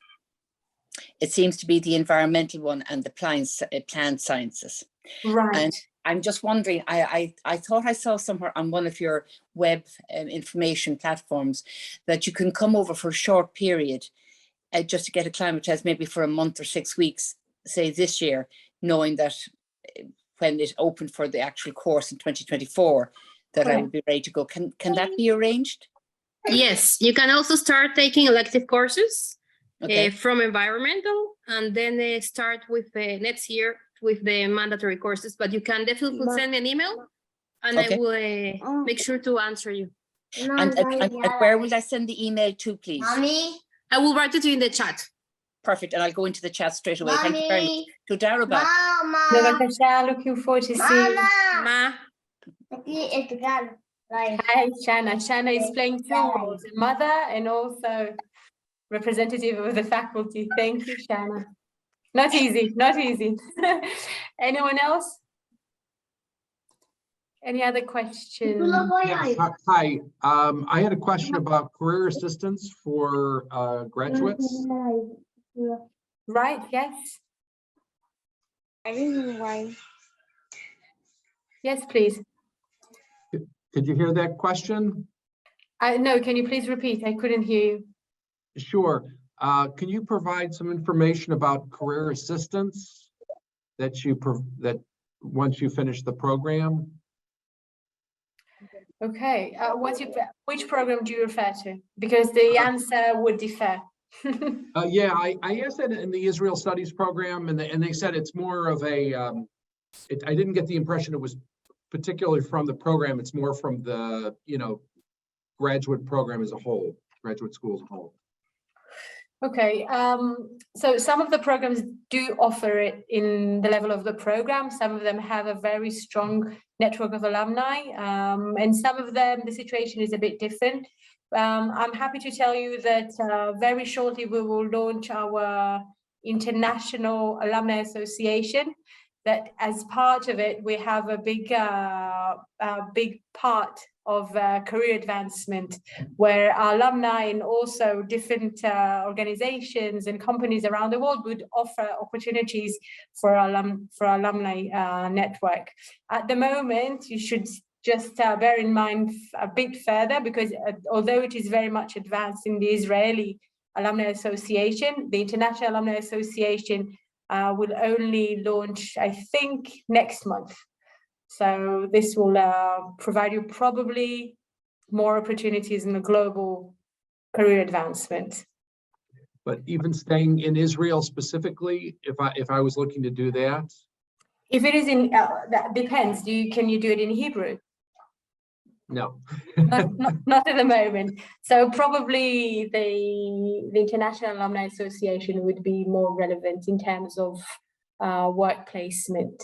It seems to be the environmental one and the plant sciences. Right. And I'm just wondering, I thought I saw somewhere on one of your web information platforms that you can come over for a short period just to get acclimatized, maybe for a month or 6 weeks, say this year, knowing that when it opened for the actual course in 2024, that I would be ready to go. Can that be arranged? Yes, you can also start taking elective courses Okay. from environmental, and then start with next year with the mandatory courses. But you can definitely send me an email, and Okay. I will make sure to answer you. And where will I send the email to, please? I will write it to you in the chat. Perfect, and I'll go into the chat straight away. Thank you very much. To Darabah. Bevakasha, looking forward to seeing you. Ma. Hi, Shanna. Shanna is playing 2 roles, a mother and also representative of the faculty. Thank you, Shanna. Not easy, not easy. Anyone else? Any other questions? Yes, hi. I had a question about career assistance for graduates. Right, yes. Yes, please. Could you hear that question? No, can you please repeat? I couldn't hear you. Sure. Can you provide some information about career assistance that once you finish the program? Okay, which program do you refer to? Because the answer would differ. Yeah, I asked that in the Israel Studies program, and they said it's more of a. I didn't get the impression it was particularly from the program. It's more from the graduate program as a whole, graduate school as a whole. Okay, so some of the programs do offer it in the level of the program. Some of them have a very strong network of alumni, and some of them, the situation is a bit different. I'm happy to tell you that very shortly we will launch our International Alumni Association. That as part of it, we have a big part of career advancement, where our alumni and also different organizations and companies around the world would offer opportunities for our alumni network. At the moment, you should just bear in mind a bit further, because although it is very much advanced in the Israeli Alumni Association, the International Alumni Association will only launch, I think, next month. So this will provide you probably more opportunities in the global career advancement. But even staying in Israel specifically, if I was looking to do that? If it is in, that depends. Can you do it in Hebrew? No. not at the moment. So probably the International Alumni Association would be more relevant in terms of work placement.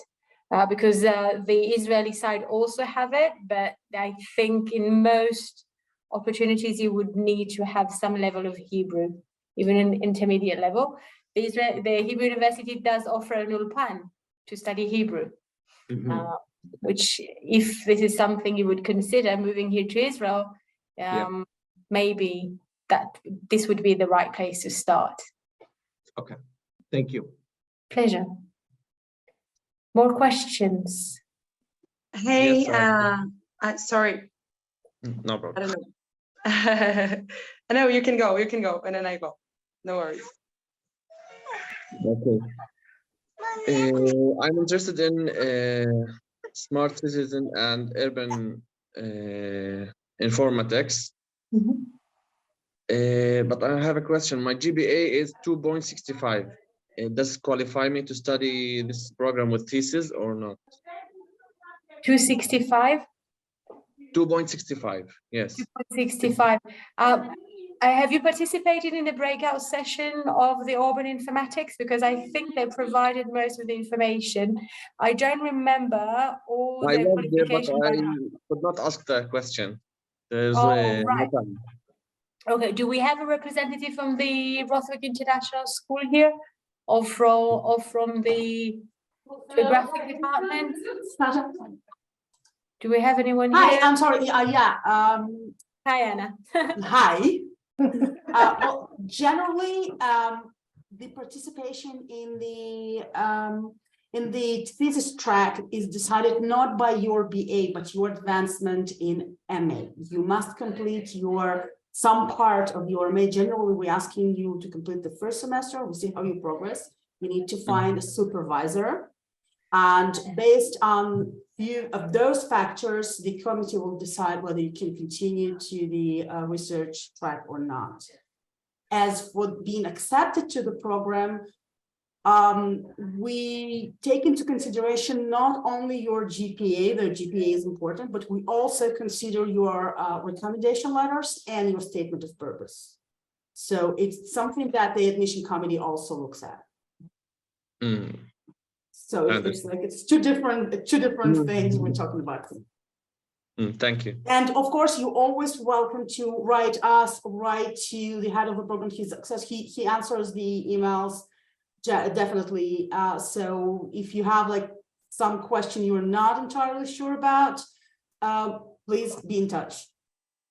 Because the Israeli side also have it, but I think in most opportunities you would need to have some level of Hebrew, even in intermediate level. The Hebrew University does offer an ulpan to study Hebrew, which, if this is something you would consider moving here to Israel, maybe that this would be the right place to start. Okay, thank you. Pleasure. More questions? Hey, Yes, sorry, no problem. I don't know. I know you can go, and then I go. No worries. Okay. I'm interested in smart citizen and urban informatics. But I have a question. My GPA is 2.65. Does it qualify me to study this program with thesis or not? 265? 2.65, yes. 2.65. Have you participated in the breakout session of the Urban Informatics? Because I think they provided most of the information. I don't remember all I the was there, but qualifications. I could not ask the question. There's Oh, no right. time. Okay, do we have a representative from the Rothwick International School here? Or from the graphic department? Do we have anyone here? Hi, I'm sorry. Hi, Anna. Hi. Well, generally, the participation in the thesis track is decided not by your BA, but your advancement in MA. You must complete some part of your MA. Generally, we're asking you to complete the first semester. We'll see how you progress. You need to find a supervisor. And based on few of those factors, the committee will decide whether you can continue to the research track or not. As for being accepted to the program, we take into consideration not only your GPA, the GPA is important, but we also consider your recommendation letters and your statement of purpose. So it's something that the admission committee also looks at. So it's two different things we're talking about. Thank you. And of course, you're always welcome to write to the head of the program. He answers the emails definitely. So if you have like some question you're not entirely sure about, please be in touch.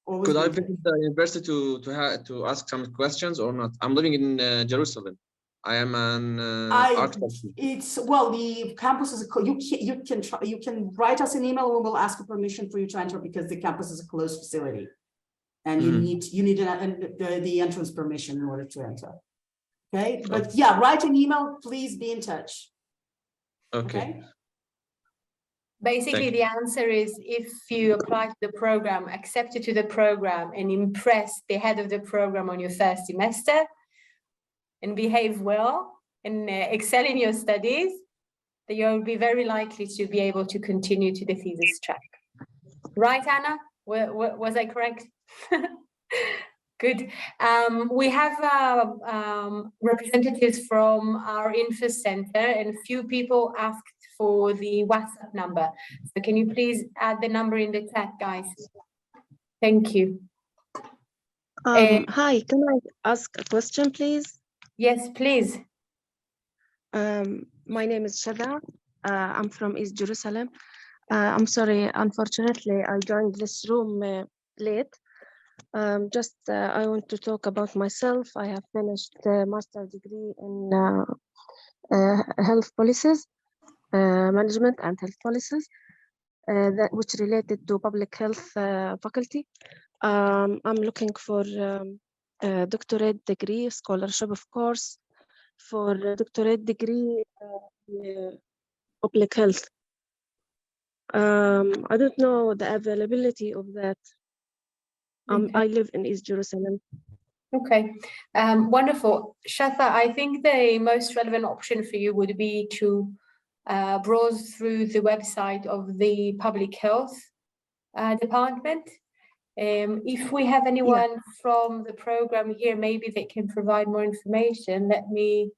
Could I visit the university to ask some questions or not? I'm living in Jerusalem. I am an architect. The campus is you can write us an email. We will ask for permission for you to enter because the campus is a closed facility, and you need the entrance permission in order to enter. Okay, but yeah, write an email. Please be in touch. Okay. Basically, Thank the answer is if you apply to the program, accepted to the program, and impress the head of the program on your first semester, and behave well and excel in your studies, then you'll be very likely to be able to continue to the thesis track. Right, Anna? Was I correct? Good. We have representatives from our info center, and few people asked for the WhatsApp number. So can you please add the number in the chat, guys? Thank you. Hi, can I ask a question, please? Yes, please. My name is Shada. I'm from East Jerusalem. I'm sorry, unfortunately, I joined this room late. I want to talk about myself. I have finished a master's degree in health policies, management and health policies, which related to public health faculty. I'm looking for a doctorate degree, scholarship, of course, for a doctorate degree public health. I don't know the availability of that. I live in East Jerusalem. Okay, wonderful. Shatha, I think the most relevant option for you would be to browse through the website of the public health department. If we have anyone from the program here, maybe they can provide more information. Let me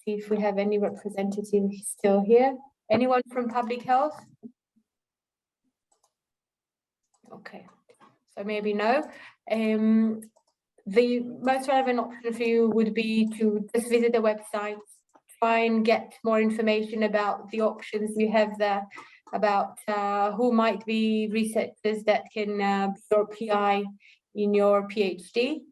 see if we have any representative still here. Anyone from public health? Okay, so maybe no. The most relevant option for you would be to just visit the website, try and get more information about the options you have there, about who might be researchers that can be your PI in your PhD,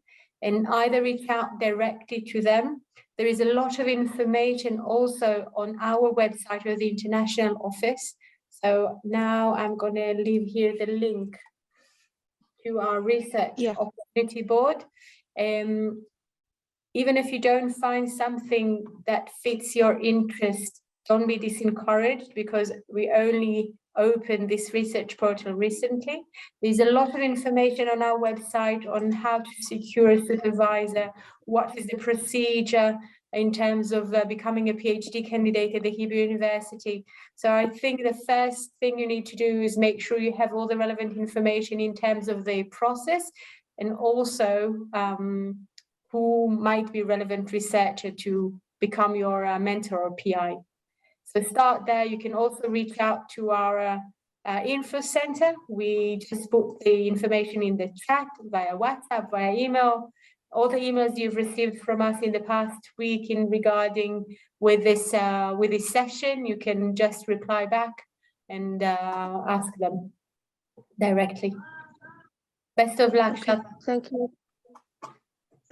and either reach out directly to them. There is a lot of information also on our website of the international office. So now I'm going to leave here the link to our research opportunity board. Even if you don't find something that fits your interest, don't be discouraged, because we only opened this research portal recently. There's a lot of information on our website on how to secure a supervisor, what is the procedure in terms of becoming a PhD candidate at the Hebrew University. So I think the first thing you need to do is make sure you have all the relevant information in terms of the process, and also who might be relevant researcher to become your mentor or PI. So start there. You can also reach out to our info center. We just put the information in the chat via WhatsApp, via email. All the emails you've received from us in the past week in regarding with this session, you can just reply back and ask them directly. Best of luck. Okay, thank you.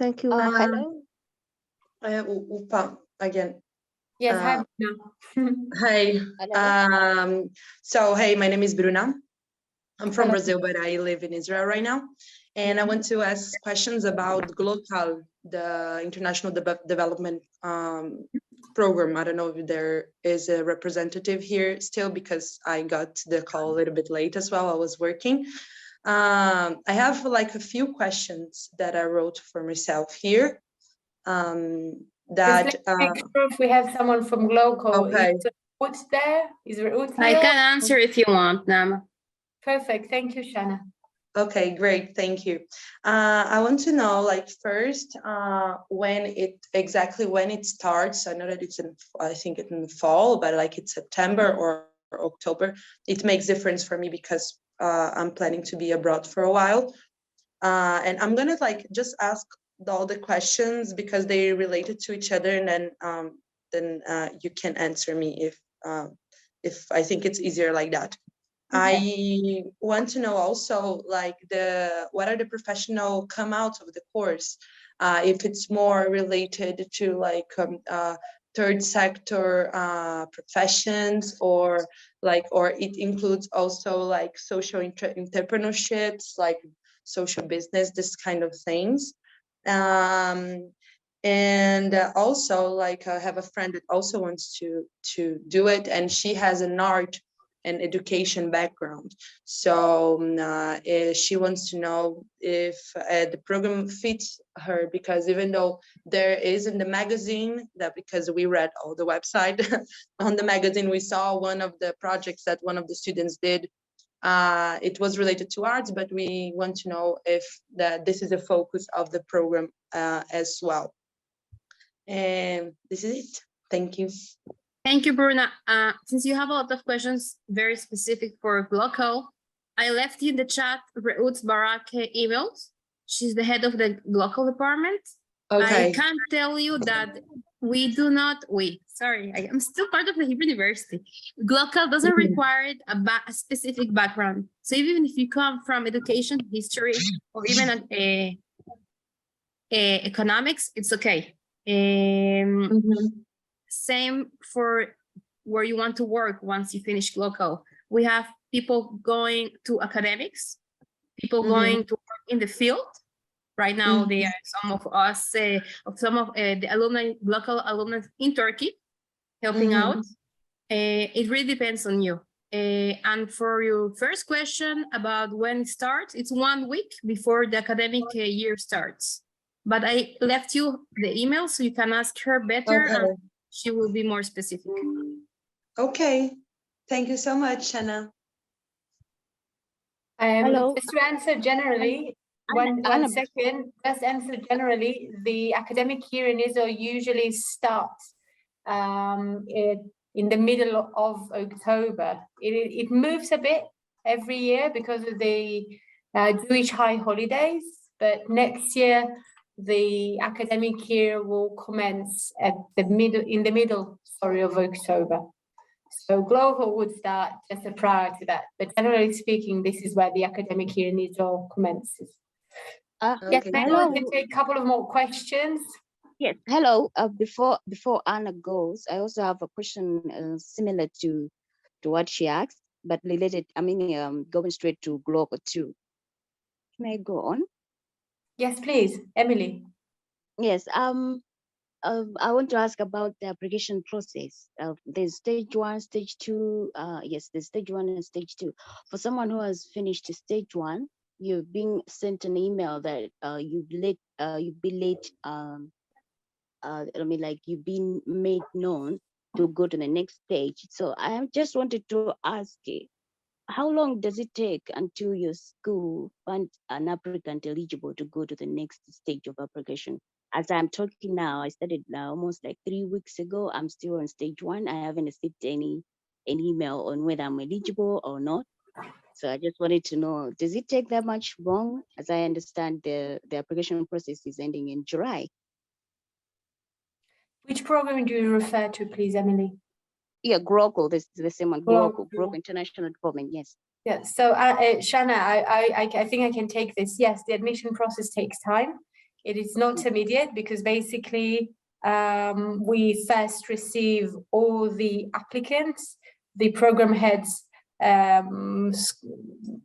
Thank you. Hello. Upa again. Yes, hi. Hi. So hey, my name is Bruna. I'm from Brazil, but I live in Israel right now. And I want to ask questions about GLOCAL, the International Development Program. I don't know if there is a representative here still, because I got the call a little bit late as well. I was working. I have like a few questions that I wrote for myself here. Make sure if we have someone from GLOCAL. Okay. Is Ruth there? Is Ruth I here? can answer if you want, Nama. Perfect. Thank you, Shana. Okay, great. Thank you. I want to know, like, first, when it starts. I know that it's I think it's in the fall, but like it's September or October. It makes difference for me because I'm planning to be abroad for a while. And I'm gonna like just ask all the questions because they related to each other, and then you can answer me if I think it's easier like that. I want to know also like what are the professional come out of the course, if it's more related to like third sector professions, or it includes also like social entrepreneurships, like social business, this kind of things. And also like I have a friend that also wants to do it, and she has an art an education background. So she wants to know if the program fits her, because even though there is in the magazine, that because we read all the website on the magazine, we saw one of the projects that one of the students did. It was related to arts, but we want to know if this is a focus of the program as well. And this is it. Thank you. Thank you, Bruna. Since you have a lot of questions very specific for Glocal, I left you in the chat Reut Barak emails. She's the head of the Glocal department. Okay. I can tell you that we do not, sorry, I am still part of the Hebrew University. Glocal doesn't require a specific background. So even if you come from education, history, or even economics, it's okay. Same for where you want to work once you finish Glocal. We have people going to academics, people going to work in the field. Right now, there are some of us, some of the alumni, Glocal alumni in Turkey, helping out. It really depends on you. And for your first question about when it starts, it's 1 week before the academic year starts. But I left you the email so you can ask her better. Okay. And she will be more specific. Okay. Thank you so much, Shanna. Hello. Just to answer generally, one second, just answer generally, the academic year in Israel usually starts in the middle of October. It moves a bit every year because of the Jewish high holidays, but next year the academic year will commence at in the middle of October. So Global would start just prior to that, but generally speaking, this is where the academic year in Israel commences. Yes, maybe we can take a couple of more questions. Yes, hello. Before Anna goes, I also have a question similar to what she asked, but related. I mean, going straight to Global too. Can I go on? Yes, please, Emily. Yes. I want to ask about the application process. There's stage 1, stage 2. Yes, there's stage 1 and stage 2. For someone who has finished stage 1, you're being sent an email that you've been made known to go to the next stage. So I just wanted to ask you, how long does it take until your school finds an applicant eligible to go to the next stage of application? As I'm talking now, I started almost like 3 weeks ago. I'm still on stage 1. I haven't received any email on whether I'm eligible or not. So I just wanted to know, does it take that much long? As I understand, the application process is ending in July. Which program do you refer to, please, Emily? Yeah, GROCO, this is the same one, GROCO International Development, yes. Yeah, so Shanna, I think I can take this. Yes, the admission process takes time. It is not immediate because basically we first receive all the applicants, the program heads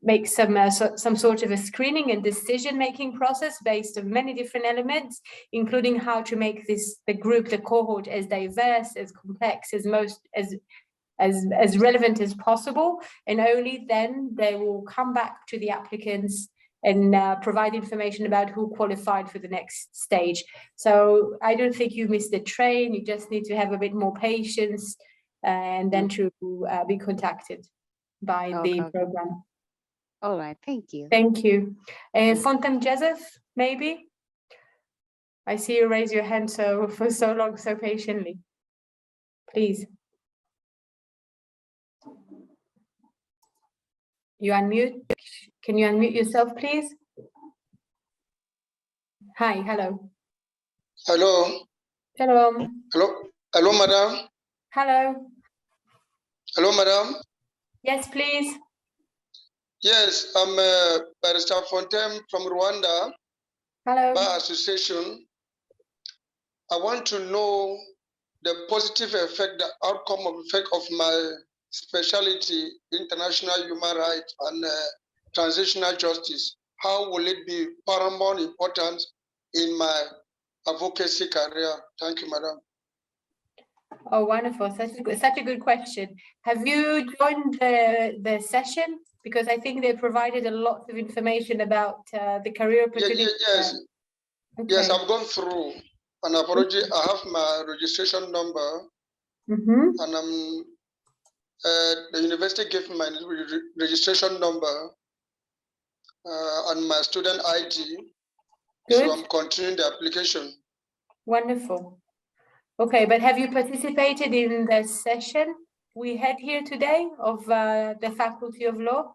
make some sort of a screening and decision-making process based on many different elements, including how to make the group, the cohort, as diverse, as complex, as relevant as possible. And only then they will come back to the applicants and provide information about who qualified for the next stage. So I don't think you missed the train. You just need to have a bit more patience and then to be contacted by the program. All right, thank you. Thank you. Fontaine Joseph, maybe? I see you raise your hand for so long, so patiently. Please. You unmute. Can you unmute yourself, please? Hi, hello. Hello. Hello. Hello. Hello, madam. Hello. Hello, madam. Yes, please. Yes, I'm Barrister Fontaine from Rwanda. Hello. Bar Association. I want to know the positive effect, the outcome of my specialty, international human rights and transitional justice. How will it be paramount important in my advocacy career? Thank you, madam. Oh, wonderful. Such a good question. Have you joined the session? Because I think they provided a lot of information about the career opportunities. Yes, yes, I've gone through, and I've already, I have my registration number, and the university gave me my registration number and my student ID. Good. So I'm continuing the application. Wonderful. Okay, but have you participated in the session we had here today of the Faculty of Law?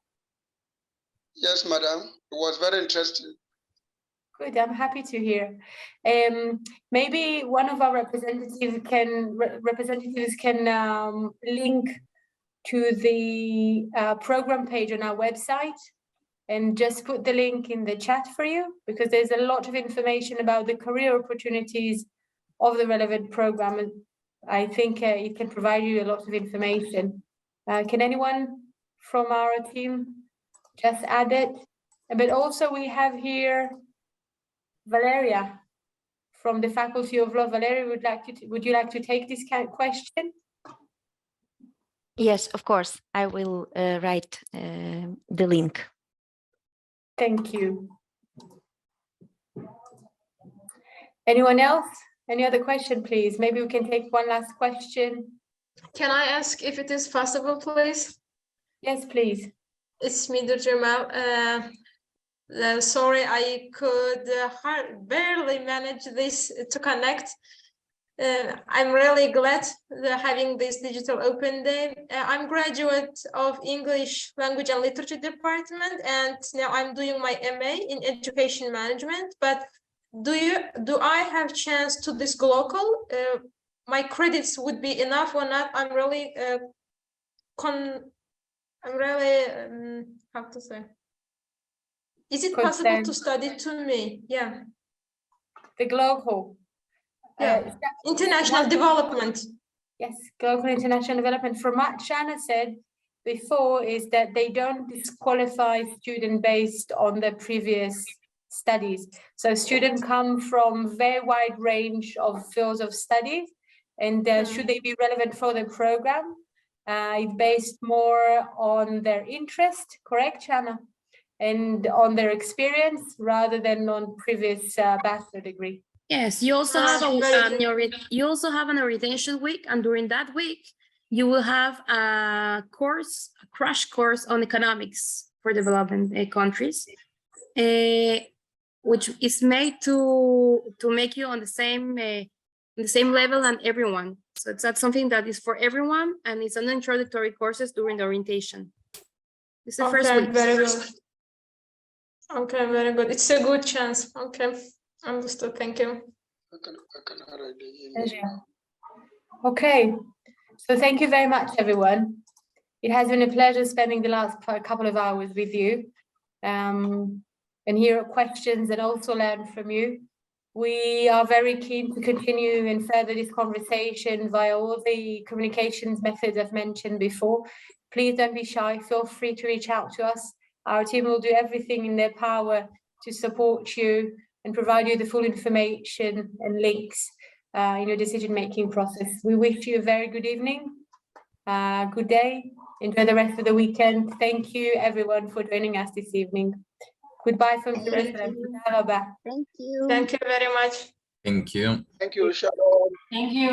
Yes, madam. It was very interesting. Good, I'm happy to hear. Maybe one of our representatives can link to the program page on our website and just put the link in the chat for you, because there's a lot of information about the career opportunities of the relevant program. And I think it can provide you a lot of information. Can anyone from our team just add it? But also we have here Valeria from the Faculty of Law. Valeria, would you like to take this kind of question? Yes, of course. I will write the link. Thank you. Anyone else? Any other question, please? Maybe we can take one last question. Can I ask if it is possible, please? Yes, please. It's me, Jamal. Sorry, I could barely manage this to connect. I'm really glad having this digital open day. I'm graduate of English Language and Literature Department, and now I'm doing my MA in Education Management. But do I have chance to this local? My credits would be enough or not? I'm really how to say? Is it possible to study to me? Yeah. The global. International development. Yes, global international development. From what Shana said before, is that they don't disqualify student based on the previous studies. So students come from very wide range of fields of study, and should they be relevant for the program, it's based more on their interest, correct, Shana? And on their experience rather than on previous bachelor degree. Yes, you also have an orientation week, and during that week, you will have a crash course on economics for developing countries, which is made to make you on the same level and everyone. So it's not something that is for everyone, and it's an introductory courses during the orientation. It's the first week. Very good. Okay, very good. It's a good chance. Okay, understood. Thank you. Okay, so thank you very much, everyone. It has been a pleasure spending the last couple of hours with you and hear questions and also learn from you. We are very keen to continue and further this conversation via all the communications methods I've mentioned before. Please don't be shy. Feel free to reach out to us. Our team will do everything in their power to support you and provide you the full information and links in your decision-making process. We wish you a very good evening, good day. Enjoy the rest of the weekend. Thank you, everyone, for joining us this evening. Goodbye from Jerusalem. Thank you. Thank you very much. Thank you. Thank you, Shalom. Thank you.